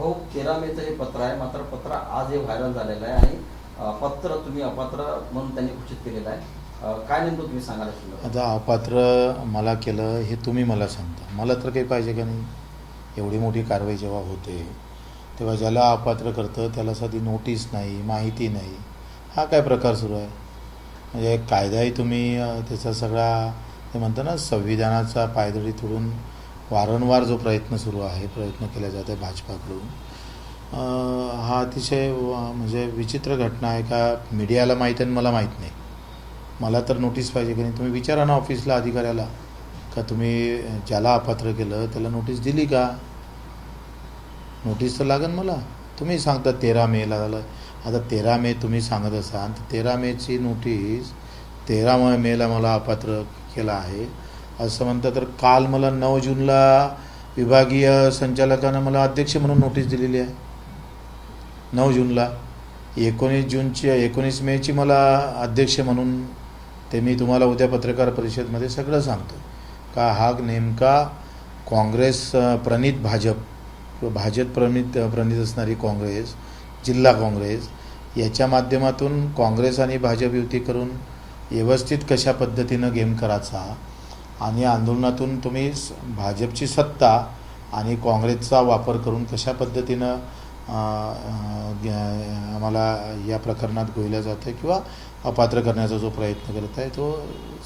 भाऊ 13 मेचं हे पत्र आहे, मात्र पत्र आज हे व्हायरल झालेलं आहे आणि पत्र तुम्ही अपात्र म्हणून त्यांनी घोषित केलेलं आहे. काय नेमकं तुम्ही सांगाल? आता अपात्र मला केलं हे तुम्ही मला सांगता, मला तर काही पाहिजे का नाही? एवढी मोठी कारवाई जेव्हा होते तेव्हा ज्याला अपात्र करतं त्याला साधी नोटीस नाही, माहिती नाही, हा काय प्रकार सुरू आहे? म्हणजे कायदाही तुम्ही त्याचा सगळा ते म्हणतं ना, संविधानाचा पायदळी तोडून वारंवार जो प्रयत्न सुरू आहे, प्रयत्न केला जात आहे भाजपाकडून, हा अतिशय म्हणजे विचित्र घटना आहे. का मीडियाला माहीत आहे मला माहीत नाही? मला तर नोटीस पाहिजे की नाही? तुम्ही विचारा ना ऑफिसला अधिकाऱ्याला का तुम्ही ज्याला अपात्र केलं त्याला नोटीस दिली का? नोटीस तर लागेल मला. तुम्ही सांगता 13 मेला झालं. आता 13 मे तुम्ही सांगत असाल तर 13 मेची नोटीस 13 मेला मला अपात्र केला आहे असं म्हणतं, तर काल मला 9 जूनला विभागीय संचालकानं मला अध्यक्ष म्हणून नोटीस दिलेली आहे. 9 जूनला 19 मेची मला अध्यक्ष म्हणून, ते मी तुम्हाला उद्या पत्रकार परिषदेमध्ये सगळं सांगतो का हा नेमका काँग्रेस प्रणित भाजप प्रणित असणारी काँग्रेस, जिल्हा काँग्रेस याच्या माध्यमातून काँग्रेस आणि भाजप युती करून व्यवस्थित कशा पद्धतीनं गेम करायचा आणि आंदोलनातून तुम्ही भाजपची सत्ता आणि काँग्रेसचा वापर करून कशा पद्धतीनं आम्हाला या प्रकरणात गोयलं जातं किंवा अपात्र करण्याचा जो प्रयत्न करत आहे तो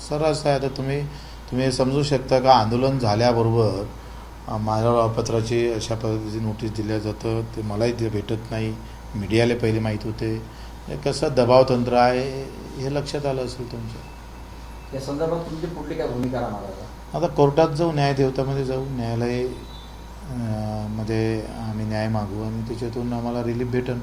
सर्रास आहे. आता तुम्ही समजू शकता का आंदोलन झाल्याबरोबर माझ्यावर अपात्राची अशा पद्धतीची नोटीस दिल्या जातं, ते मलाही ते भेटत नाही, मीडियाला पहिले माहीत होते. कसं दबावतंत्र आहे हे लक्षात आलं असेल तुमच्या. या संदर्भात तुमची पुढली काय भूमिका राहणार आहे? आता कोर्टात जाऊ, न्यायदेवतामध्ये जाऊ, न्यायालय मध्ये आम्ही न्याय मागू आणि त्याच्यातून आम्हाला रिलीफ भेटेल.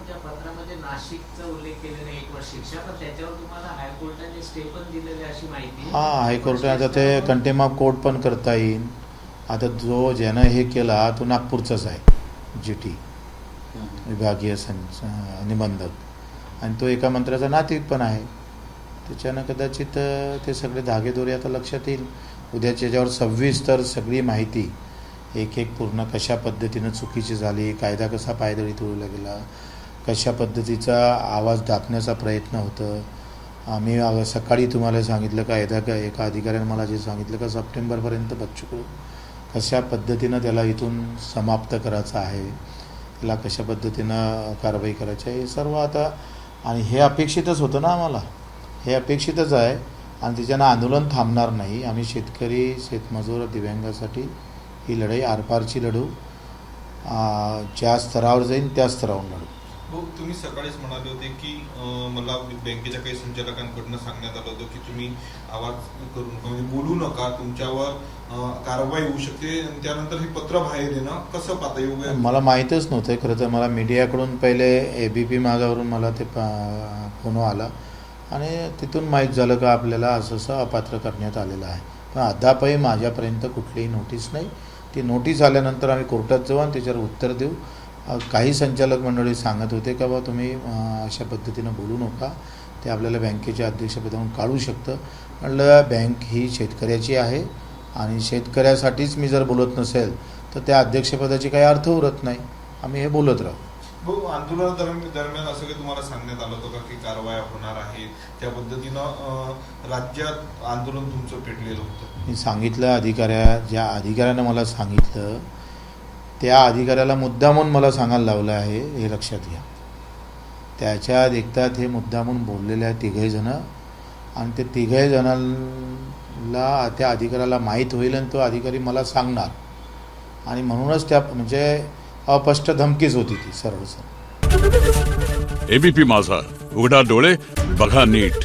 त्या पत्रामध्ये नाशिकचा उल्लेख केलेला 1 वर्ष शिक्षा, पण त्याच्यावर तुम्हाला हायकोर्टाने स्टे पण दिलेले अशी माहिती. हायकोर्टाने आता ते कंटेम्प ऑफ कोर्ट पण करता येईल. आता ज्यानं हे केला तो नागपूरचाच आहे, GT विभागीय निबंधक, आणि तो एका मंत्र्याचा नातेवाईक पण आहे. त्याच्यानं कदाचित ते सगळे धागेदोरे आता लक्षात येईल. उद्याच्या याच्यावर 26 तर सगळी माहिती एक पूर्ण कशा पद्धतीनं चुकीची झाली, कायदा कसा पायदळी तोडला गेला, कशा पद्धतीचा आवाज दाबण्याचा प्रयत्न होतं. आम्ही सकाळी तुम्हाला सांगितलं का एका अधिकाऱ्याने मला जे सांगितलं का सप्टेंबरपर्यंत बच्चू कशा पद्धतीनं त्याला इथून समाप्त करायचं आहे, त्याला कशा पद्धतीनं कारवाई करायची आहे, हे सर्व आता. आणि हे अपेक्षितच होतं ना आम्हाला, हे अपेक्षितच आहे आणि त्याच्यानं आंदोलन थांबणार नाही. आम्ही शेतकरी, शेतमजूर, दिव्यांगासाठी ही लढाई आरपारची लढू, ज्या स्तरावर जाईल त्या स्तरावर लढू. हो, तुम्ही सकाळीच म्हणाले होते की मला बँकेच्या काही संचालकांकडून सांगण्यात आलं होतं की तुम्ही आवाज करू नका, म्हणजे बोलू नका, तुमच्यावर कारवाई होऊ शकते. त्यानंतर हे पत्र बाहेर येणं कसं पाहता येऊ? मला माहीतच नव्हतं खरं तर. मला मीडियाकडून पहिले ABP माझ्यावरून मला ते फोन आला आणि तिथून माहीत झालं का आपल्याला असं अपात्र करण्यात आलेलं आहे. पण अद्यापही माझ्यापर्यंत कुठलीही नोटीस नाही. ती नोटीस आल्यानंतर आम्ही कोर्टात जाऊ आणि त्याच्यावर उत्तर देऊ. काही संचालक मंडळी सांगत होते का बा तुम्ही अशा पद्धतीनं बोलू नका, ते आपल्याला बँकेच्या अध्यक्षपदावरून काढू शकतं. म्हटलं बँक ही शेतकऱ्याची आहे आणि शेतकऱ्यासाठीच मी जर बोलत नसेल तर त्या अध्यक्षपदाची काही अर्थ उरत नाही. आम्ही हे बोलत राहू. हो, आंदोलनादरम्यान असं काही तुम्हाला सांगण्यात आलं होतं का की कारवाया होणार आहे, त्या पद्धतीनं राज्यात आंदोलन तुमचं पेटलेलं होतं? मी सांगितलं ज्या अधिकाऱ्यानं मला सांगितलं त्या अधिकाऱ्याला मुद्दामून मला सांगायला लावलं आहे, हे लक्षात घ्या. त्याच्या देखतात हे मुद्दामून बोललेले आहे 3घे जण, आणि ते 3घे जणांना त्या अधिकाऱ्याला माहीत होईल आणि तो अधिकारी मला सांगणार. आणि म्हणूनच त्या म्हणजे अस्पष्ट धमकीच होती ती सरळ. ABP माझा, उघडा डोळे बघा नीट.